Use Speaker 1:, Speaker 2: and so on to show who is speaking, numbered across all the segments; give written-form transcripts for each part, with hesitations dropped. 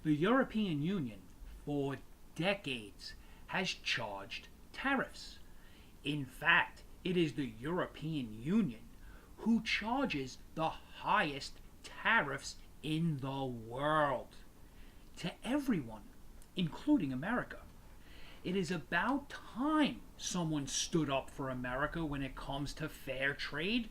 Speaker 1: The European Union, for decades, has charged tariffs. In fact, it is the European Union who charges the highest tariffs in the world to everyone, including America. It is about time someone stood up for America when it comes to fair trade.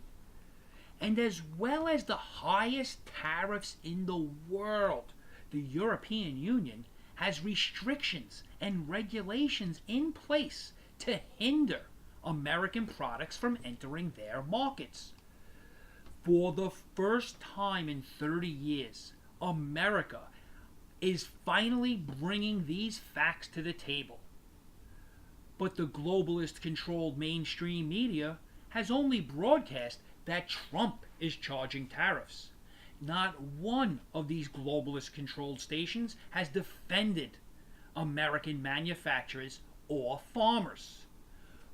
Speaker 1: And as well as the highest tariffs in the world, the European Union has restrictions and regulations in place to hinder American products from entering their markets. For the first time in 30 years, America is finally bringing these facts to the table. But the globalist controlled mainstream media has only broadcast that Trump is charging tariffs. Not one of these globalist controlled stations has defended American manufacturers or farmers.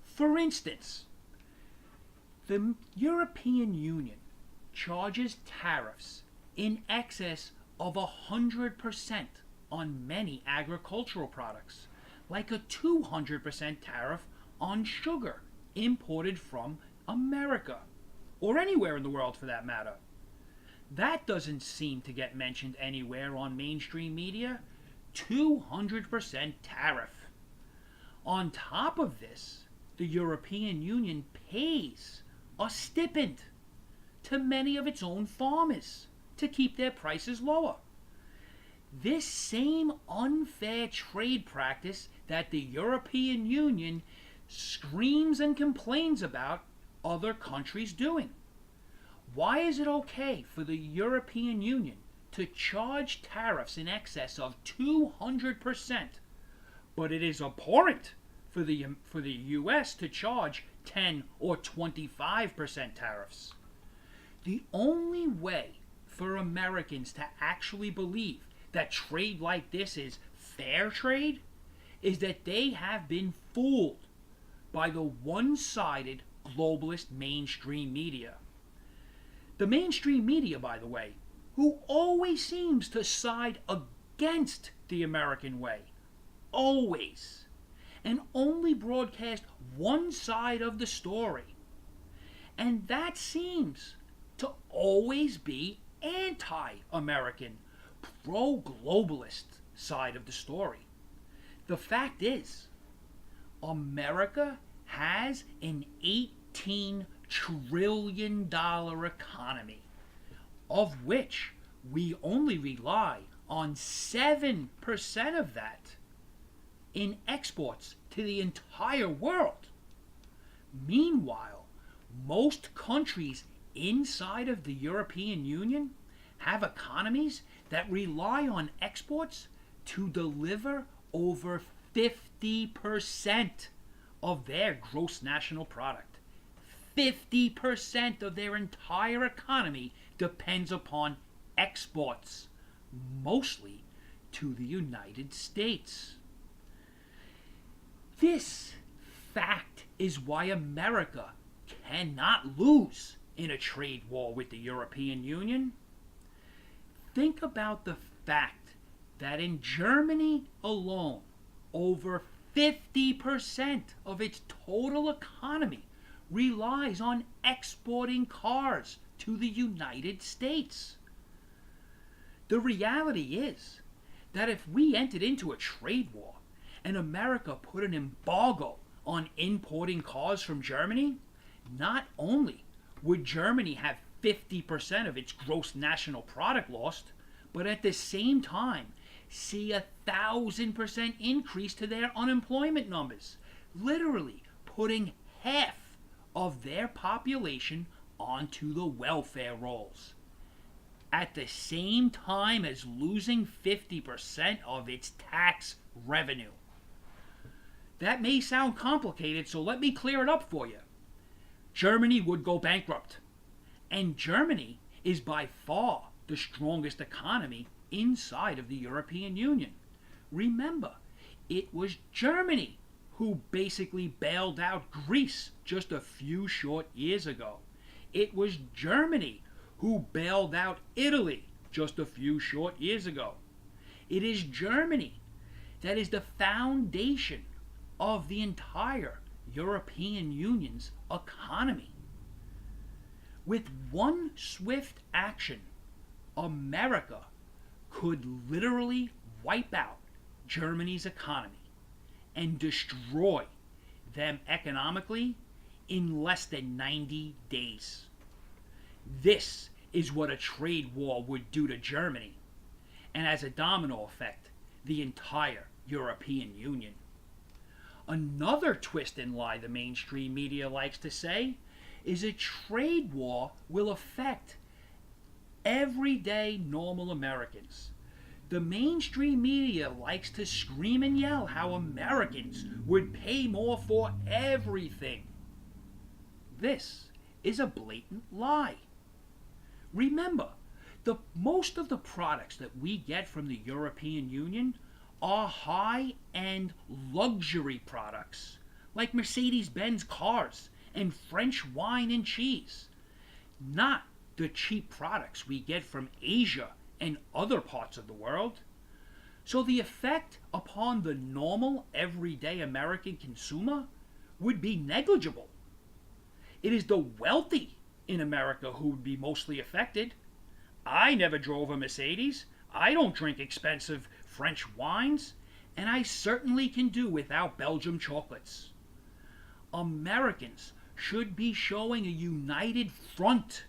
Speaker 1: For instance, the European Union charges tariffs in excess of 100% on many agricultural products, like a 200% tariff on sugar imported from America, or anywhere in the world for that matter. That doesn't seem to get mentioned anywhere on mainstream media. 200% tariff. On top of this, the European Union pays a stipend to many of its own farmers to keep their prices lower. This same unfair trade practice that the European Union screams and complains about other countries doing. Why is it okay for the European Union to charge tariffs in excess of 200%, but it is abhorrent for the US to charge 10 or 25% tariffs? The only way for Americans to actually believe that trade like this is fair trade is that they have been fooled by the one-sided globalist mainstream media. The mainstream media, by the way, who always seems to side against the American way, always, and only broadcast one side of the story. And that seems to always be anti-American, pro-globalist side of the story. The fact is, America has an $18 trillion economy, of which we only rely on 7% of that in exports to the entire world. Meanwhile, most countries inside of the European Union have economies that rely on exports to deliver over 50% of their gross national product. 50% of their entire economy depends upon exports, mostly to the United States. This fact is why America cannot lose in a trade war with the European Union. Think about the fact that in Germany alone, over 50% of its total economy relies on exporting cars to the United States. The reality is that if we entered into a trade war and America put an embargo on importing cars from Germany, not only would Germany have 50% of its gross national product lost, but at the same time see 1,000% increase to their unemployment numbers, literally putting half of their population onto the welfare rolls, at the same time as losing 50% of its tax revenue. That may sound complicated, so let me clear it up for you. Germany would go bankrupt, and Germany is by far the strongest economy inside of the European Union. Remember, it was Germany who basically bailed out Greece just a few short years ago. It was Germany who bailed out Italy just a few short years ago. It is Germany that is the foundation of the entire European Union's economy. With one swift action, America could literally wipe out Germany's economy and destroy them economically in less than 90 days. This is what a trade war would do to Germany, and as a domino effect, the entire European Union. Another twist and lie the mainstream media likes to say is a trade war will affect everyday normal Americans. The mainstream media likes to scream and yell how Americans would pay more for everything. This is a blatant lie. Remember, most of the products that we get from the European Union are high-end luxury products, like Mercedes-Benz cars and French wine and cheese, not the cheap products we get from Asia and other parts of the world. So the effect upon the normal, everyday American consumer would be negligible. It is the wealthy in America who would be mostly affected. I never drove a Mercedes. I don't drink expensive French wines, and I certainly can do without Belgium chocolates. Americans should be showing a united front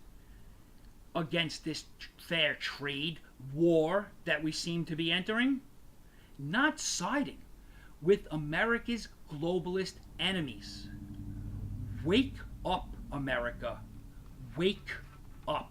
Speaker 1: against this fair trade war that we seem to be entering, not siding with America's globalist enemies. Wake up, America. Wake up.